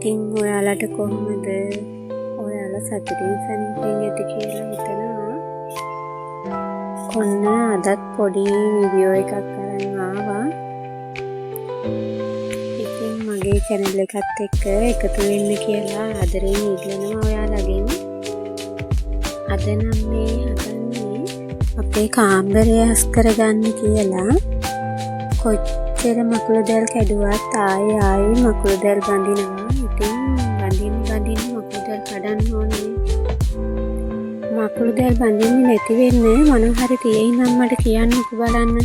ඉතින් ඔයාලට කොහොමද? ඔයාලා සතුටින් සනීපෙන් ඇති කියලා හිතනවා. ඔන්න අදත් පොඩි වීඩියෝ එකක් අරන් ආවා. ඉතින් මගේ channel එකත් එක්ක එකතු වෙන්න කියලා ආදරෙන් ඉල්ලනවා ඔයාලගෙන්. අද නම් මේ හදන්නේ අපේ කාමරය හස් කරගන්න කියලා. කොච්චර මකුළු දැල් කැඩුවත් ආයේ මකුළු දැල් බඳිනවා. ඉතින් බඳින්න මකුළු දැල් කඩන්න ඕනේ. මකුළු දැල් බඳින්නේ නැති වෙන්නේ මොන හරි තියෙයි නම් මට කියන්නකෝ බලන්න.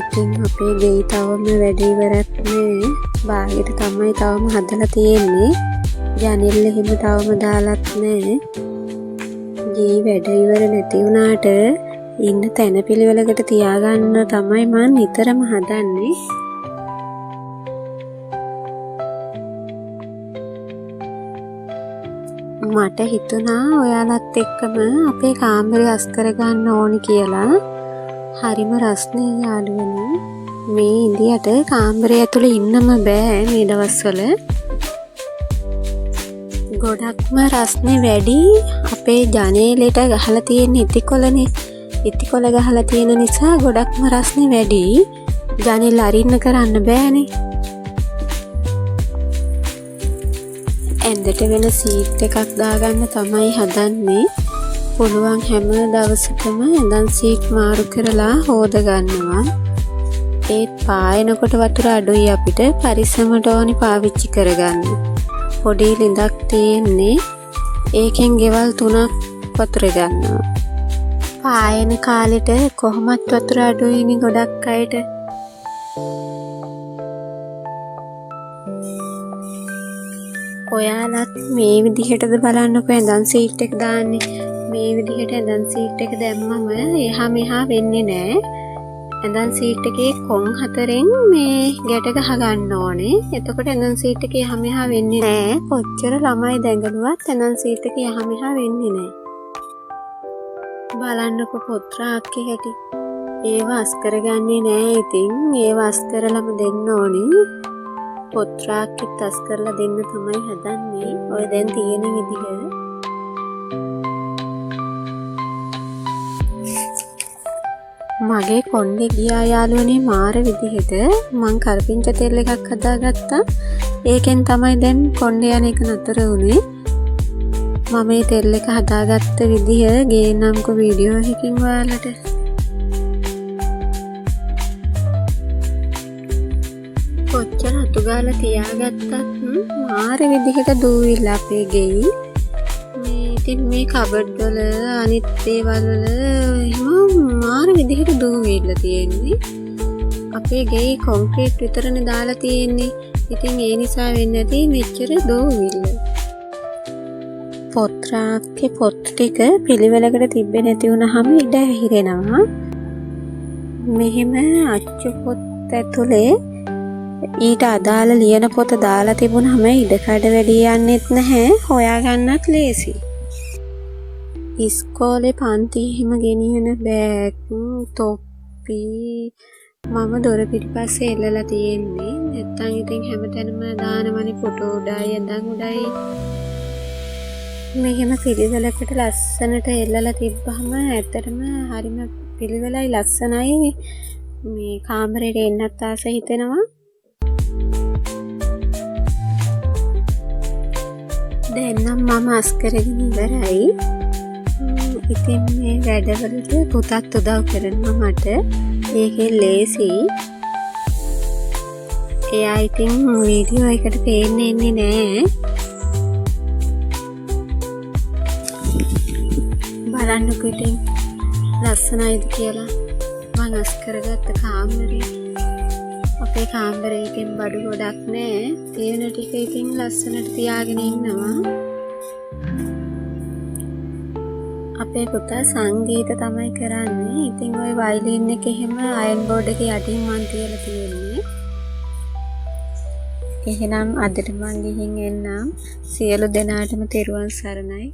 ඉතින් අපේ ගෙයි තවම වැඩ ඉවරත් නෑ. බාහිර තමයි තවම හදලා තියෙන්නේ. ජනෙල් එහෙම තවම දාලත් නෑ. ගේ වැඩ ඉවර නැති වුණාට ඉන්න තැන පිළිවෙලකට තියාගන්න තමයි මම නිතරම හදන්නේ. මට හිතුණා ඔයාලත් එක්කම අපේ කාමරය අස් කරගන්න ඕනි කියලා. හරිම රස්නේ යාළුවනේ. මේ ඉන්දියට කාමරය ඇතුලේ ඉන්නම බෑ මේ දවස්වල. ගොඩක්ම රස්නේ වැඩි. අපේ ජනේලෙට ගහලා තියෙන ඉතිකොළනේ. ඉතිකොළ ගහලා තියෙන නිසා ගොඩක්ම රස්නේ වැඩි. ජනේල අරින්න කරන්න බෑනේ. ඇඳට වෙන සීට් එකක් දාගන්න තමයි හදන්නේ. පුළුවන් හැම දවසකම ඇඳන් සීට් මාරු කරලා හොද ගන්නවා. ඒත් පායනකොට වතුර අඩුයි අපිට. පරිස්සමට ඕනි පාවිච්චි කරගන්න. පොඩි ලිඳක් තියෙන්නේ. ඒකෙන් ගෙවල් 3ක් වතුර ගන්නවා. පායන කාලෙට කොහොමත් වතුර අඩුයිනේ ගොඩක් අයට. ඔයාලත් මේ විදිහටද බලන්නකෝ ඇඳන් සීට් එක දාන්නේ. මේ විදිහට ඇඳන් සීට් එක දැම්මම එහා මෙහා වෙන්නේ නෑ. ඇඳන් සීට් එකේ කොන් 4න් මේ ගැට ගහ ගන්න ඕනේ. එතකොට ඇඳන් සීට් එකේ එහා මෙහා වෙන්නේ නෑ. කොච්චර ළමයි දැඟලුවත් ඇඳන් සීට් එකේ එහා මෙහා වෙන්නේ නෑ. බලන්නකෝ පොත්‍රාක්කේ හැටි. ඒව අස් කරගන්නේ නෑ. ඉතින් ඒව අස් කරලම දෙන්න ඕනේ. පොත්‍රාක්කෙත් අස් කරලා දෙන්න තමයි හදන්නේ. ඔය දැන් තියෙන විදිහ. මගේ කොණ්ඩේ ගියා යාළුවනේ මාර විදිහට. මං කරපිංච තෙල් එකක් හදාගත්තා. ඒකෙන් තමයි දැන් කොණ්ඩේ යන එක නතර වුනේ. මම මේ තෙල් එක හදාගත්ත විදිහ ගේන්නම්කෝ වීඩියෝ එකකින් ඔයාලට. කොච්චර අතු ගාලා තියාගත්තත් මාර විදිහට දූවිල්ල අපේ ගෙයි. ඉතින් මේ කබඩ් වල අනිත් දේවල් වල එහෙම මාර විදිහට දූවිල්ල තියෙන්නේ. අපේ ගෙයි කොන්ක්‍රීට් විතරනේ දාලා තියෙන්නේ. ඉතින් ඒ නිසා වෙන්නේ නැති මෙච්චර දූවිල්ල. පොත්‍රාක්කේ පොත් ටික පිළිවෙලකට තිබ්බේ නැති වුනහම ඉඩ ඇහිරෙනවා. මෙහෙම අච්චු පොත් ඇතුලේ ඊට අදාළ ලියන පොත දාලා තිබුණාම ඉඩකඩ වැඩි යන්නෙත් නැහැ. හොයාගන්නත් ලේසි. ඉස්කෝලේ පන්ති හිම ගෙනියන බෑග් තොප්පි මම දොර පිටිපස්සේ එල්ලලා තියෙන්නේ. නැත්තම් ඉතින් හැමතැනම දානවනේ ෆොටෝ උඩයි ඇඳන් උඩයි. මෙහෙම පිළිවෙලකට ලස්සනට එල්ලලා තිබ්බහම ඇත්තටම හරිම පිළිවෙලයි ලස්සනයි. මේ කාමරේට එන්නත් ආස හිතෙනවා. දැන් නම් මම අස් කරගෙන ඉවරයි. ඉතින් මේ වැඩවලට පුතත් උදව් කරනවා මට. ඒකේ ලේසි. එයා ඉතින් වීඩියෝ එකට පේන්නේ නෑ. බලන්නකෝ ඉතින් ලස්සනයිද කියලා. මම අස් කරගත්ත කාමරේ. අපේ කාමරේකින් බඩු ගොඩක් නෑ. තියෙන ටික ඉතින් ලස්සනට තියාගෙන ඉන්නවා. අපේ පුතා සංගීත තමයි කරන්නේ. ඉතින් ওই වයලින් එක එහෙම අයන් බෝඩ් එකේ යටින් මන් තියලා තියෙන්නේ. එහෙනම් අදට මං ගිහින් එන්නම්. සියලු දෙනාටම තෙරුවන් සරණයි.